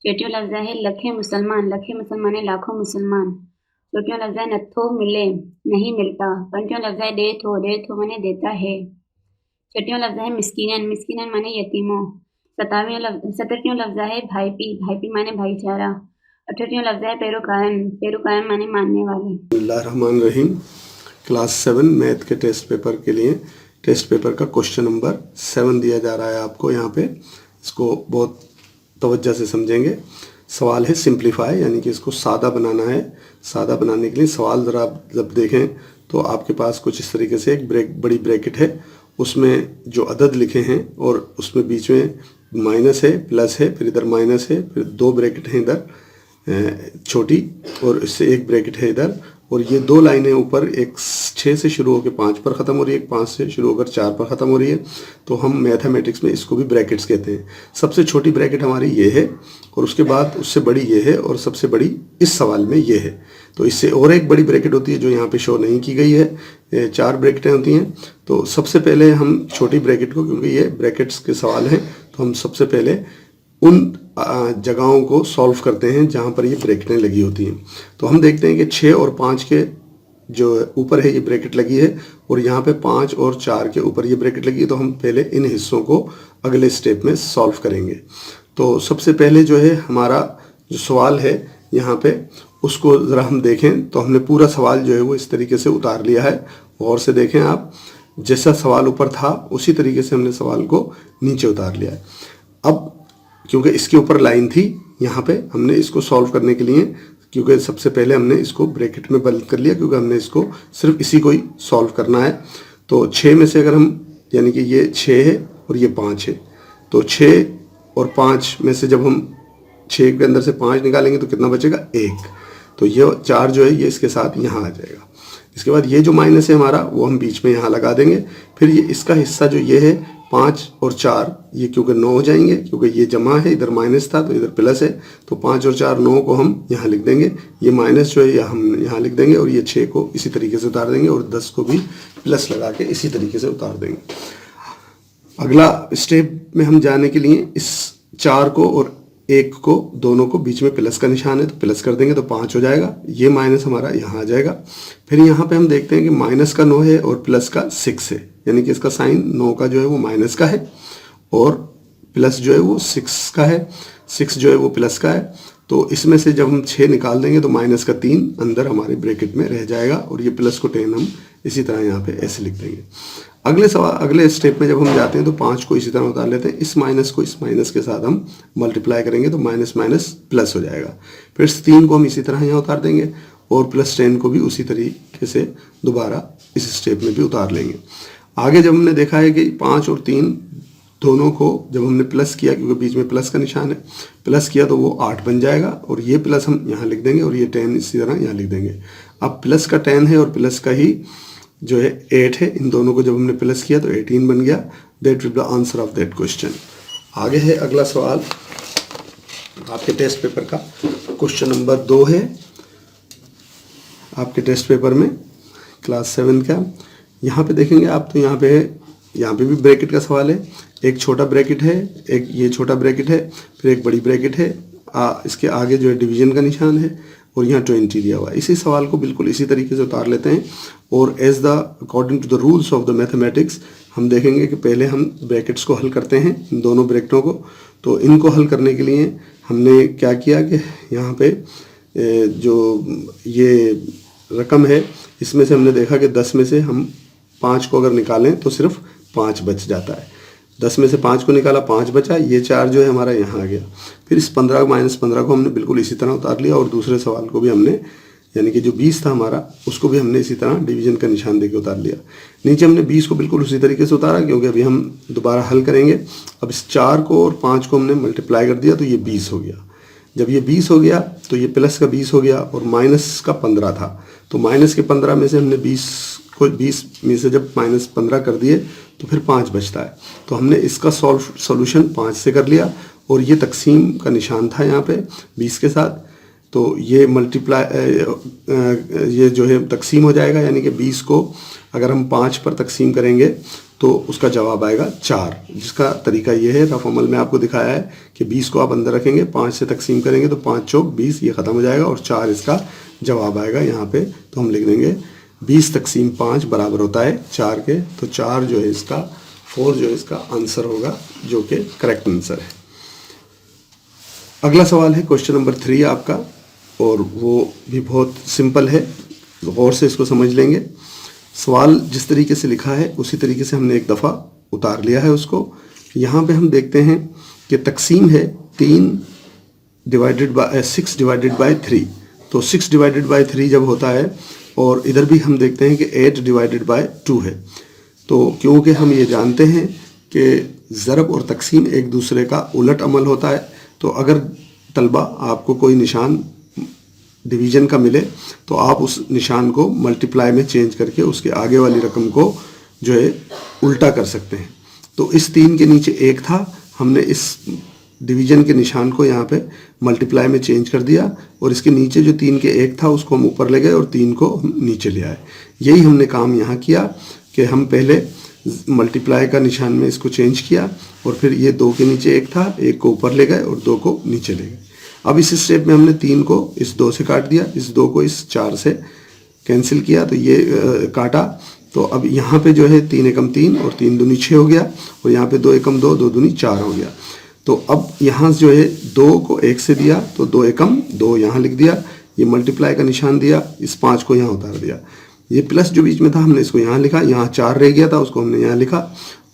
33वां लफ़्ज़ है लखे मुसलमान। लखे मुसलमान माने लाखों मुसलमान। 34वां लफ़्ज़ है नथो मिले, नहीं मिलता। 35वां लफ़्ज़ है दे थो माने देता है। 36वां लफ़्ज़ है मिस्कीनन। मिस्कीनन माने यतीमों। 37वां लफ़्ज़ है भाईपी माने भाईचारा। 38वां लफ़्ज़ है पेरोकारन माने मानने वाले। बिस्मिल्लाहिर्रहमानिर्रहीम। क्लास 7 मैथ के टेस्ट पेपर के लिए टेस्ट पेपर का क्वेश्चन नंबर 7 दिया जा रहा है आपको यहाँ पे। इसको बहुत तवज्जो से समझेंगे। सवाल है सिंप्लीफाई, यानी कि इसको सादा बनाना है। सादा बनाने के लिए सवाल ज़रा आप जब देखें तो आपके पास कुछ इस तरीके से एक बड़ी ब्रैकेट है, उसमें जो अदद लिखे हैं और उसमें बीच में माइनस है, प्लस है, फिर इधर माइनस है, फिर 2 ब्रैकेट हैं इधर, छोटी और इससे एक ब्रैकेट है इधर, और ये दो लाइनें ऊपर, एक 6 से शुरू होकर 5 पर ख़त्म हो रही है, एक 5 से शुरू होकर 4 पर ख़त्म हो रही है। तो हम मैथमेटिक्स में इसको भी ब्रैकेट्स कहते हैं। सबसे छोटी ब्रैकेट हमारी ये है, और उसके बाद उससे बड़ी ये है, और सबसे बड़ी इस सवाल में ये है। तो इससे और एक बड़ी ब्रैकेट होती है जो यहाँ पे शो नहीं की गई है। 4 ब्रैकेटें होती हैं। तो सबसे पहले हम छोटी ब्रैकेट को, क्योंकि ये ब्रैकेट्स के सवाल हैं, तो हम सबसे पहले उन जगहों को सॉल्व करते हैं जहाँ पर ये ब्रैकेटें लगी होती हैं। तो हम देखते हैं कि 6 और 5 के जो ऊपर है ये ब्रैकेट लगी है, और यहाँ पे 5 और 4 के ऊपर ये ब्रैकेट लगी है। तो हम पहले इन हिस्सों को अगले स्टेप में सॉल्व करेंगे। तो सबसे पहले जो है हमारा जो सवाल है यहाँ पे, उसको ज़रा हम देखें तो हमने पूरा सवाल जो है वो इस तरीके से उतार लिया है। गौर से देखें आप, जैसा सवाल ऊपर था उसी तरीके से हमने सवाल को नीचे उतार लिया है। अब क्योंकि इसके ऊपर लाइन थी, यहाँ पे हमने इसको सॉल्व करने के लिए, क्योंकि सबसे पहले हमने इसको ब्रैकेट में बंद कर लिया, क्योंकि हमने इसको सिर्फ इसी को ही सॉल्व करना है। तो 6 में से अगर हम, यानी कि ये 6 है और ये 5 है, तो 6 और 5 में से जब हम 6 के अंदर से 5 निकालेंगे तो कितना बचेगा? 1। तो ये 4 जो है ये इसके साथ यहाँ आ जाएगा। इसके बाद ये जो माइनस है हमारा, वो हम बीच में यहाँ लगा देंगे। फिर ये इसका हिस्सा जो ये है 5 और 4, ये क्योंकि 9 हो जाएंगे, क्योंकि ये जमा है, इधर माइनस था तो इधर प्लस है। तो 5 और 4 9 को हम यहाँ लिख देंगे, ये माइनस जो है हम यहाँ लिख देंगे, और ये 6 को इसी तरीके से उतार देंगे, और 10 को भी प्लस लगा के इसी तरीके से उतार देंगे। अगला स्टेप में हम जाने के लिए इस 4 को और 1 को, दोनों को बीच में प्लस का निशान है, तो प्लस कर देंगे तो 5 हो जाएगा। ये माइनस हमारा यहाँ आ जाएगा। फिर यहाँ पे हम देखते हैं कि माइनस का 9 है और प्लस का 6 है, यानी कि इसका साइन 9 का जो है वो माइनस का है, और प्लस जो है वो 6 का है, 6 जो है वो प्लस का है। तो इसमें से जब हम 6 निकाल देंगे तो माइनस का 3 अंदर हमारे ब्रैकेट में रह जाएगा, और ये प्लस को 10 हम इसी तरह यहाँ पे ऐसे लिख देंगे। अगले स्टेप में जब हम जाते हैं तो 5 को इसी तरह उतार लेते हैं। इस माइनस को इस माइनस के साथ हम मल्टीप्लाई करेंगे तो माइनस माइनस प्लस हो जाएगा। फिर 3 को हम इसी तरह यहाँ उतार देंगे, और प्लस 10 को भी उसी तरीके से दोबारा इस स्टेप में भी उतार लेंगे। आगे जब हमने देखा है कि 5 और 3 दोनों को जब हमने प्लस किया, क्योंकि बीच में प्लस का निशान है, प्लस किया तो वो 8 बन जाएगा, और ये प्लस हम यहाँ लिख देंगे, और ये 10 इसी तरह यहाँ लिख देंगे। अब प्लस का 10 है और प्लस का ही जो है 8 है, इन दोनों को जब हमने प्लस किया तो 18 बन गया। That will the answer of that question. आगे है अगला सवाल आपके टेस्ट पेपर का, क्वेश्चन नंबर 2 है आपके टेस्ट पेपर में, क्लास 7 का। यहाँ पे देखेंगे आप तो यहाँ पे भी ब्रैकेट का सवाल है। एक छोटा ब्रैकेट है, एक ये छोटा ब्रैकेट है, फिर एक बड़ी ब्रैकेट है, इसके आगे जो है डिवीजन का निशान है, और यहाँ 20 दिया हुआ है। इसी सवाल को बिल्कुल इसी तरीके से उतार लेते हैं, और according to the rules of the mathematics हम देखेंगे कि पहले हम ब्रैकेट्स को हल करते हैं, इन दोनों ब्रैकेटों को। तो इनको हल करने के लिए हमने क्या किया कि यहाँ पे जो ये रकम है, इसमें से हमने देखा कि 10 में से हम 5 को अगर निकालें तो सिर्फ 5 बच जाता है। 10 में से 5 को निकाला, 5 बचा, ये 4 जो है हमारा यहाँ आ गया। फिर इस 15 -15 को हमने बिल्कुल इसी तरह उतार लिया, और दूसरे सवाल को भी हमने, यानी कि जो 20 था हमारा, उसको भी हमने इसी तरह डिवीजन का निशान देके उतार लिया। नीचे हमने 20 को बिल्कुल उसी तरीके से उतारा, क्योंकि अभी हम दोबारा हल करेंगे। अब इस 4 को और 5 को हमने मल्टीप्लाई कर दिया तो ये 20 हो गया। जब ये 20 हो गया तो ये प्लस का 20 हो गया, और माइनस का 15 था, तो माइनस के 15 में से हमने 20 में से जब -15 कर दिए तो फिर 5 बचता है। तो हमने इसका सॉल्यूशन 5 से कर लिया, और ये तकसीम का निशान था यहाँ पे 20 के साथ, तो ये ये जो है तकसीम हो जाएगा, यानी कि 20 को अगर हम 5 पर तकसीम करेंगे तो उसका जवाब आएगा 4। जिसका तरीका ये है, रफ अमल में आपको दिखाया है कि 20 को आप अंदर रखेंगे, 5 से तकसीम करेंगे तो 5 चौक 20, ये ख़त्म हो जाएगा, और 4 इसका जवाब आएगा यहाँ पे। तो हम लिख देंगे 20 तकसीम 5 बराबर होता है 4 के। तो 4 जो है इसका, 4 जो है इसका आंसर होगा, जो कि करेक्ट आंसर है। अगला सवाल है क्वेश्चन नंबर 3 आपका, और वो भी बहुत सिंपल है, गौर से इसको समझ लेंगे। सवाल जिस तरीके से लिखा है उसी तरीके से हमने एक दफ़ा उतार लिया है उसको। यहाँ पे हम देखते हैं कि तकसीम है 6 डिवाइडेड बाय 3। तो 6 डिवाइडेड बाय 3 जब होता है, और इधर भी हम देखते हैं कि 8 डिवाइडेड बाय 2 है। तो क्योंकि हम ये जानते हैं कि ज़रब और तकसीम एक दूसरे का उलट अमल होता है, तो अगर तलबा आपको कोई निशान डिवीजन का मिले तो आप उस निशान को मल्टीप्लाई में चेंज करके उसके आगे वाली रकम को जो है उल्टा कर सकते हैं। तो इस 3 के नीचे 1 था, हमने इस डिवीजन के निशान को यहाँ पे मल्टीप्लाई में चेंज कर दिया और इसके नीचे जो 3 के 1 था उसको हम ऊपर ले गए और 3 को हम नीचे ले आए। यही हमने काम यहाँ किया कि हम पहले मल्टीप्लाई का निशान में इसको चेंज किया और फिर ये 2 के नीचे 1 था, 1 को ऊपर ले गए और 2 को नीचे ले गए। अब इस स्टेप में हमने 3 को इस 2 से काट दिया, इस 2 को इस 4 से कैंसिल किया, तो ये काटा। तो अब यहाँ पे जो है 3 एकम 3 और 3 दूनी 6 हो गया और यहाँ पे 2 एकम 2, 2 दूनी 4 हो गया। तो अब यहाँ जो है 2 को 1 से दिया तो 2 एकम 2 यहाँ लिख दिया, ये मल्टीप्लाई का निशान दिया, इस 5 को यहाँ उतार दिया। ये प्लस जो बीच में था हमने इसको यहाँ लिखा, यहाँ 4 रह गया था उसको हमने यहाँ लिखा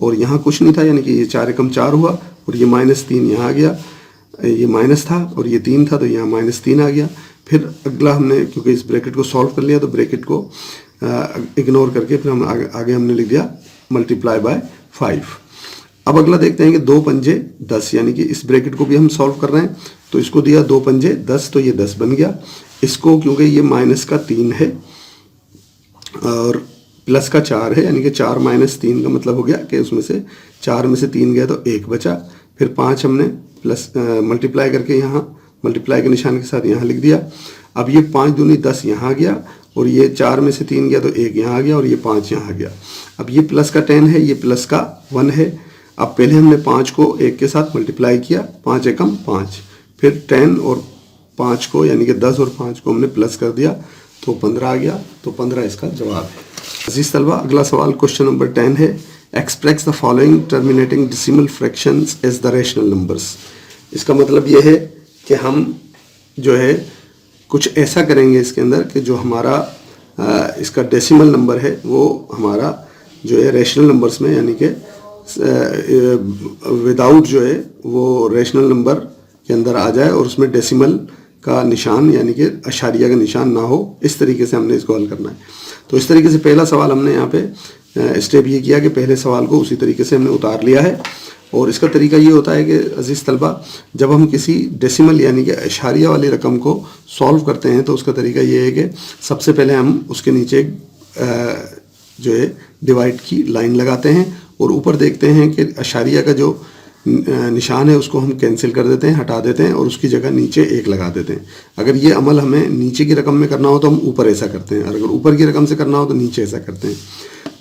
और यहाँ कुछ नहीं था, यानी कि ये 4 एकम 4 हुआ और ये -3 यहाँ आ गया, ये माइनस था और ये 3 था तो यहाँ -3 आ गया। फिर अगला हमने क्योंकि इस ब्रैकेट को सॉल्व कर लिया तो ब्रैकेट को इग्नोर करके फिर हम आगे हमने लिख दिया मल्टीप्लाई बाय 5। अब अगला देखते हैं कि 2 पंजे 10, यानी कि इस ब्रैकेट को भी हम सॉल्व कर रहे हैं तो इसको दिया 2 पंजे 10 तो ये 10 बन गया। इसको क्योंकि ये माइनस का 3 है और प्लस का 4 है, यानी कि 4 - 3 का मतलब हो गया कि उसमें से 4 में से 3 गया तो 1 बचा। फिर 5 हमने प्लस मल्टीप्लाई करके यहाँ मल्टीप्लाई के निशान के साथ यहाँ लिख दिया। अब ये 5 दूनी 10 यहाँ आ गया और ये 4 में से 3 गया तो 1 यहाँ आ गया और ये 5 यहाँ आ गया। अब ये प्लस का 10 है, ये प्लस का 1 है। अब पहले हमने 5 को 1 के साथ मल्टीप्लाई किया, 5 एकम 5, फिर 10 और 5 को यानी कि 10 और 5 को हमने प्लस कर दिया तो 15 आ गया। तो 15 इसका जवाब है। अजीज तलबा, अगला सवाल क्वेश्चन नंबर 10 है, express the following terminating decimal fractions as the rational numbers. इसका मतलब ये है कि हम जो है कुछ ऐसा करेंगे इसके अंदर कि जो हमारा इसका डेसिमल नंबर है वो हमारा जो है रैशनल नंबर्स में, यानी कि विदाउट जो है वो रैशनल नंबर के अंदर आ जाए और उसमें डेसिमल का निशान यानी कि अशारिया का निशान ना हो। इस तरीके से हमने इसको हल करना है। तो इस तरीके से पहला सवाल हमने यहाँ पे स्टेप ये किया कि पहले सवाल को उसी तरीके से हमने उतार लिया है। और इसका तरीका ये होता है कि अजीज़ तलबा, जब हम किसी डेसिमल यानी कि अशारिया वाली रकम को सॉल्व करते हैं तो उसका तरीका ये है कि सबसे पहले हम उसके नीचे जो है डिवाइड की लाइन लगाते हैं और ऊपर देखते हैं कि अशारिया का जो निशान है उसको हम कैंसिल कर देते हैं, हटा देते हैं और उसकी जगह नीचे 1 लगा देते हैं। अगर ये अमल हमें नीचे की रकम में करना हो तो हम ऊपर ऐसा करते हैं, और अगर ऊपर की रकम से करना हो तो नीचे ऐसा करते हैं।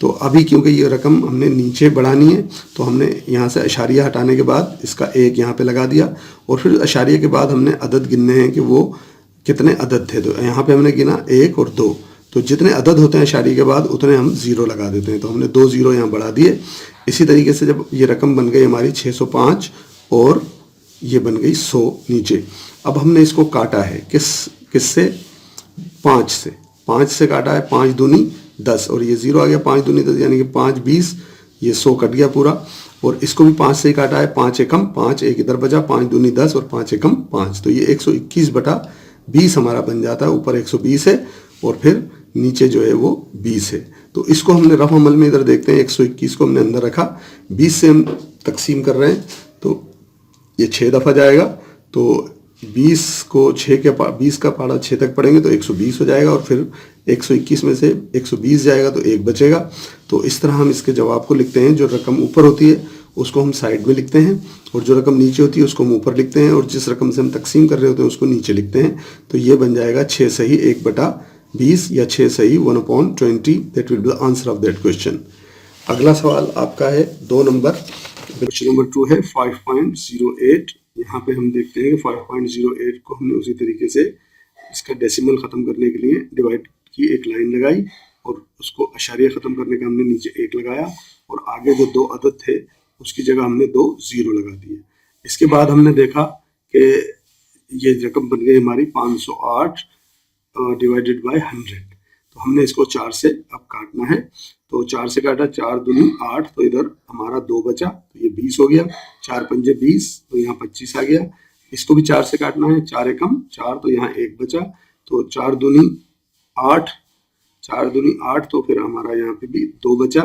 तो अभी क्योंकि ये रकम हमने नीचे बढ़ानी है तो हमने यहाँ से अशारिया हटाने के बाद इसका 1 यहाँ पे लगा दिया और फिर अशारिया के बाद हमने अदद गिनने हैं कि वो कितने अदद थे। तो यहाँ पे हमने गिना 1 और 2, तो जितने अदद होते हैं अशारिया के बाद उतने हम 0 लगा देते हैं। तो हमने 2 0 यहाँ बढ़ा दिए। इसी तरीके से जब ये रकम बन गई हमारी 605 और ये बन गई 100 नीचे। अब हमने इसको काटा है किससे 5 से, 5 से काटा है, 5 दूनी 10 और ये 0 आ गया, 5 दूनी 10 यानी कि 5 20, ये 100 कट गया पूरा। और इसको भी 5 से ही काटा है, 5 एकम 5, 1 इधर बचा, 5 दूनी 10 और 5 एकम 5, तो ये 121/20 हमारा बन जाता है। ऊपर 120 है और फिर नीचे जो है वो 20 है। तो इसको हमने रफ अमल में इधर देखते हैं, 121 को हमने अंदर रखा, 20 से हम तकसीम कर रहे हैं तो ये 6 दफ़ा जाएगा। तो 20 को 20 का पारा 6 तक पढ़ेंगे तो 120 हो जाएगा और फिर 121 में से 120 जाएगा तो 1 बचेगा। तो इस तरह हम इसके जवाब को लिखते हैं। जो रकम ऊपर होती है उसको हम साइड में लिखते हैं और जो रकम नीचे होती है उसको हम ऊपर लिखते हैं और जिस रकम से हम तकसीम कर रहे होते हैं उसको नीचे लिखते हैं। तो ये बन जाएगा 6 सही 1/20 या 6 सही 1/20। That will be the answer of that question. अगला सवाल आपका है 2 नंबर, क्वेश्चन नंबर 2 है 5.08। यहाँ पे हम देखते हैं कि 5.08 को हमने उसी तरीके से इसका डेसिमल ख़त्म करने के लिए डिवाइड की एक लाइन लगाई और उसको अशारिया ख़त्म करने का हमने नीचे 1 लगाया और आगे जो 2 अदद थे उसकी जगह हमने 2 0 लगा दिए। इसके बाद हमने देखा कि ये रकम बन गई हमारी 508 डिवाइडेड बाय 100। तो हमने इसको 4 से अब काटना है। तो 4 से काटा, 4 दूनी 8, तो इधर हमारा 2 बचा तो ये 20 हो गया, 4 पंजे 20 तो यहाँ 25 आ गया। इसको भी 4 से काटना है, 4 एकम 4 तो यहाँ 1 बचा, तो 4 दूनी 8, 4 दूनी 8 तो फिर हमारा यहाँ पे भी 2 बचा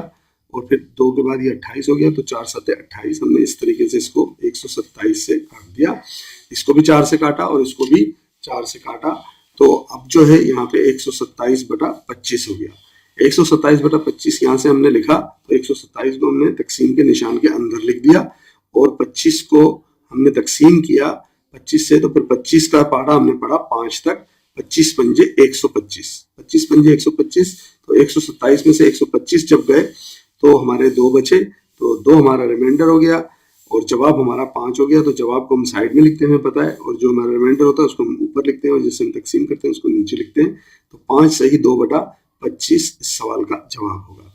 और फिर 2 के बाद ये 28 हो गया। तो 4 7 28, हमने इस तरीके से इसको 127 से काट दिया। इसको भी 4 से काटा और इसको भी 4 से काटा तो अब जो है यहाँ पे 127/25 हो गया। 127/25 यहाँ से हमने लिखा तो 127 को हमने तकसीम के निशान के अंदर लिख दिया और 25 को हमने तकसीम किया 25 से, तो फिर 25 का पहाड़ा हमने पढ़ा 5 तक। 25 पंजे 125, 25 पंजे 125, तो 127 में से 125 जब गए तो हमारे 2 बचे, तो 2 हमारा रिमाइंडर हो गया और जवाब हमारा 5 हो गया। तो जवाब को हम साइड में लिखते हैं, पता है, और जो हमारा रिमाइंडर होता है उसको हम ऊपर लिखते हैं और जिससे हम तकसीम करते हैं उसको नीचे लिखते हैं। तो 5 सही 2/25 इस सवाल का जवाब होगा।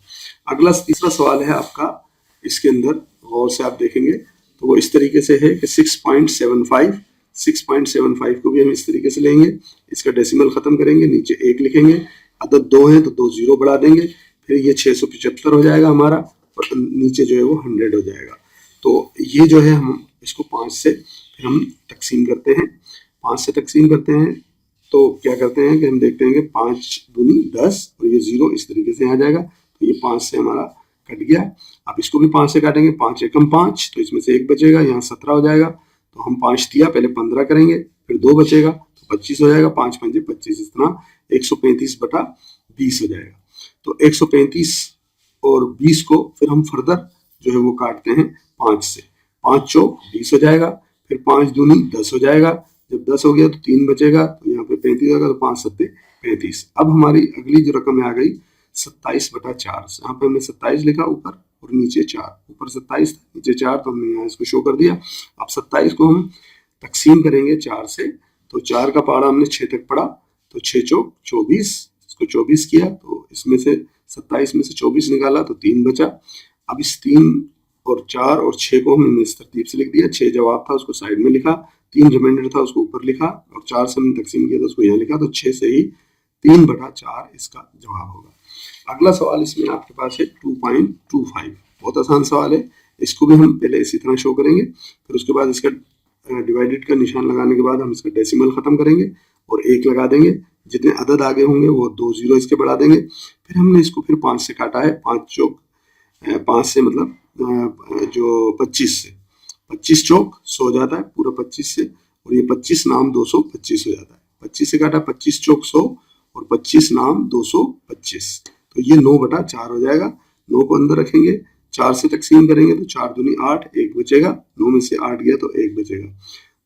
अगला तीसरा सवाल है आपका, इसके अंदर गौर से आप देखेंगे तो वो इस तरीके से है कि 6.75 को भी हम इस तरीके से लेंगे, इसका डेसिमल खत्म करेंगे, नीचे 1 लिखेंगे, अदद 2 है तो 2 जीरो बढ़ा देंगे, फिर ये 675 हो जाएगा हमारा और नीचे जो है वो 100 हो जाएगा। तो ये जो है हम इसको 5 से फिर हम तकसीम करते हैं, 5 से तकसीम करते हैं तो क्या करते हैं कि हम देखते हैं कि 5 दूनी 10 और ये 0 इस तरीके से आ जाएगा। तो ये 5 से हमारा कट गया। अब इसको भी 5 से काटेंगे, 5 एकम 5, तो इसमें से 1 बचेगा, यहाँ 17 हो जाएगा। तो हम 5 दिया, पहले 15 करेंगे, फिर 2 बचेगा तो 25 हो जाएगा, 5 पंजे 25, इस तरह 135/20 हो जाएगा। तो 135 और 20 को फिर हम फर्दर जो है वो काटते हैं 5 से, 5 चौक 20 हो जाएगा, फिर 5 दूनी 10 हो जाएगा, जब 10 हो गया तो 3 बचेगा, तो यहाँ पे 35 होगा, तो 5 सत्ते 35। अब हमारी अगली जो रकम आ गई 27/4, यहाँ पे हमने 27 लिखा ऊपर और नीचे 4, ऊपर 27 नीचे 4, तो हमने यहाँ इसको शो कर दिया। अब 27 को हम तकसीम करेंगे 4 से, तो 4 का पहाड़ा हमने 6 तक पढ़ा, तो 6 चौक 24, इसको 24 किया, तो इसमें से 27 में से 24 निकाला तो 3 बचा। अब इस 3 और 4 और 6 को हमने इस तरतीब से लिख दिया, 6 जवाब था उसको साइड में लिखा, 3 रिमाइंडर था उसको ऊपर लिखा और 4 से हमने तकसीम किया तो उसको यहाँ लिखा, तो 6 से ही 3/4 इसका जवाब होगा। अगला सवाल इसमें आपके पास है 2.25, बहुत आसान सवाल है, इसको भी हम पहले इसी तरह शो करेंगे, फिर उसके बाद इसका डिवाइडेड का निशान लगाने के बाद हम इसका डेसिमल खत्म करेंगे और 1 लगा देंगे, जितने अदद आगे होंगे वो 2 जीरो इसके बढ़ा देंगे। फिर हमने इसको फिर 5 से काटा है, 5 चौक 5 से मतलब जो 25 से, 25 चौक 100 हो जाता है पूरा 25 से, और ये 25 नाम 225 हो जाता है। 25 से काटा, 25 चौक 100 और 25 नाम 225, तो ये 9/4 हो जाएगा। 9 को अंदर रखेंगे, 4 से तकसीम करेंगे तो 4 दूनी 8, 1 बचेगा, 9 में से 8 गया तो 1 बचेगा।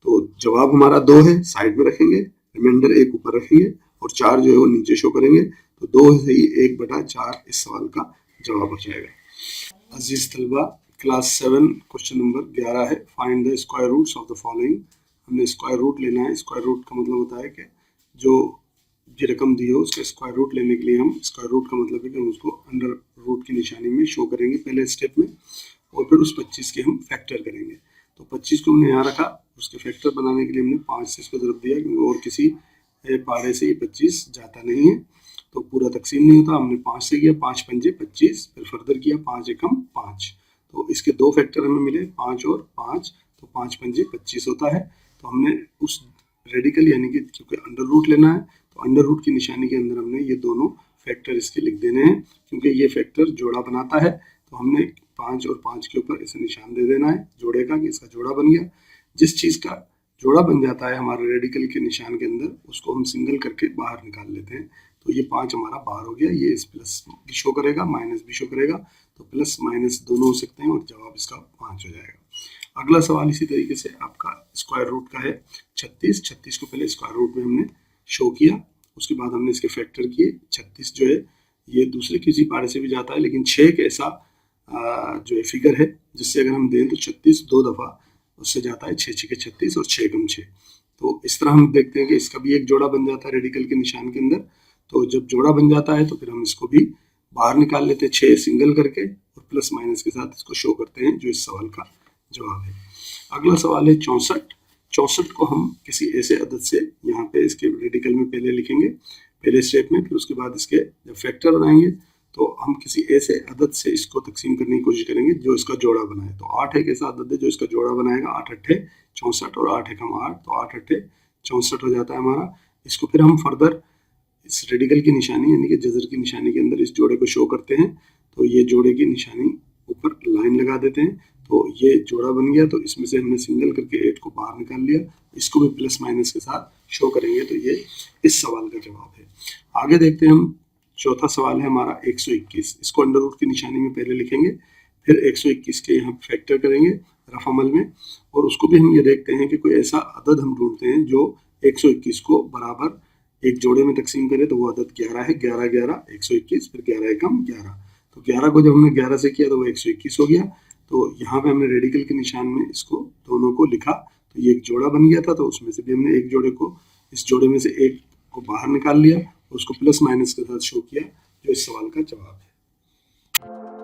तो जवाब हमारा 2 है, साइड में रखेंगे, रिमाइंडर 1 ऊपर रखेंगे और 4 जो है वो नीचे शो करेंगे, तो 2 से ही 1/4 इस सवाल का जवाब हो जाएगा। अजीज तलबा, क्लास 7 क्वेश्चन नंबर 11 है, find the square roots of the following. हमने स्क्वायर रूट लेना है। स्क्वायर रूट का मतलब होता है कि जो रकम दी हो उसका स्क्वायर रूट लेने के लिए हम, स्क्वायर रूट का मतलब है कि हम उसको अंडर रूट की निशानी में शो करेंगे पहले स्टेप में, और फिर उस 25 के हम फैक्टर करेंगे। तो 25 को हमने यहाँ रखा, उसके फैक्टर बनाने के लिए हमने 5 से इसको ज़रब दिया, क्योंकि और किसी पारे से ये 25 जाता नहीं है, तो पूरा तकसीम नहीं होता। हमने 5 से किया, 5 पंजे 25, फिर फर्दर किया 5 एकम 5, तो इसके 2 फैक्टर हमें मिले, 5 और 5, तो 5 पंजे 25 होता है। तो हमने उस रेडिकल यानी कि क्योंकि अंडर रूट लेना है, तो अंडर रूट की निशानी के अंदर हमने ये दोनों फैक्टर इसके लिख देने हैं, क्योंकि ये फैक्टर जोड़ा बनाता है। तो हमने 5 और 5 के ऊपर इसे निशान दे देना है जोड़े का, कि इसका जोड़ा बन गया। जिस चीज़ का जोड़ा बन जाता है हमारे रेडिकल के निशान के अंदर, उसको हम सिंगल करके बाहर निकाल लेते हैं। तो ये 5 हमारा बाहर हो गया, ये इस प्लस भी शो करेगा, माइनस भी शो करेगा, तो प्लस माइनस दोनों हो सकते हैं और जवाब इसका 5 हो जाएगा। अगला सवाल इसी तरीके से आपका स्क्वायर रूट का है 36। 36 को पहले स्क्वायर रूट में हमने शो किया, उसके बाद हमने इसके फैक्टर किए। 36 जो है ये दूसरे किसी पारे से भी जाता है, लेकिन 6 एक ऐसा जो है फिगर है जिससे अगर हम दें तो 36 2 दफ़ा उससे जाता है, 6 6 के 36 और 6 कम 6। तो इस तरह हम देखते हैं कि इसका भी एक जोड़ा बन जाता है रेडिकल के निशान के अंदर। तो जब जोड़ा बन जाता है तो फिर हम इसको भी बाहर निकाल लेते हैं 6 सिंगल करके, और प्लस माइनस के साथ इसको शो करते हैं, जो इस सवाल का जवाब है। अगला सवाल है 64। 64 को हम किसी ऐसे अदद से यहाँ पे इसके रेडिकल में पहले लिखेंगे पहले स्टेप में, फिर उसके बाद इसके जब फैक्टर बनाएंगे तो हम किसी ऐसे अदद से इसको तकसीम करने की कोशिश करेंगे जो इसका जोड़ा बनाए। तो 8 एक ऐसा अदद है जो इसका जोड़ा बनाएगा, 8 अट्ठे 64 और 8 एकम 8, तो 8 अट्ठे 64 हो जाता है हमारा। इसको फिर हम फर्दर इस रेडिकल की निशानी यानी कि जजर की निशानी के अंदर इस जोड़े को शो करते हैं। तो ये जोड़े की निशानी ऊपर लाइन लगा देते हैं, तो ये जोड़ा बन गया, तो इसमें से हमने सिंगल करके 8 को बाहर निकाल लिया, इसको भी प्लस माइनस के साथ शो करेंगे, तो ये इस सवाल का जवाब है। आगे देखते हैं हम, चौथा सवाल है हमारा 121। इसको अंडर रूट की निशानी में पहले लिखेंगे, फिर 121 के यहाँ फैक्टर करेंगे रफ अमल में, और उसको भी हम ये देखते हैं कि कोई ऐसा अदद हम ढूंढते हैं जो 121 को बराबर एक जोड़े में तकसीम करे, तो वो अदद 11 है। 11 11 121, फिर 11 एकम 11, तो 11 को जब हमने 11 से किया तो वो 121 हो गया। तो यहाँ पे हमने रेडिकल के निशान में इसको दोनों को लिखा, तो ये एक जोड़ा बन गया था, तो उसमें से भी हमने एक जोड़े को, इस जोड़े में से एक को बाहर निकाल लिया, उसको प्लस माइनस के साथ शो किया, जो इस सवाल का जवाब है।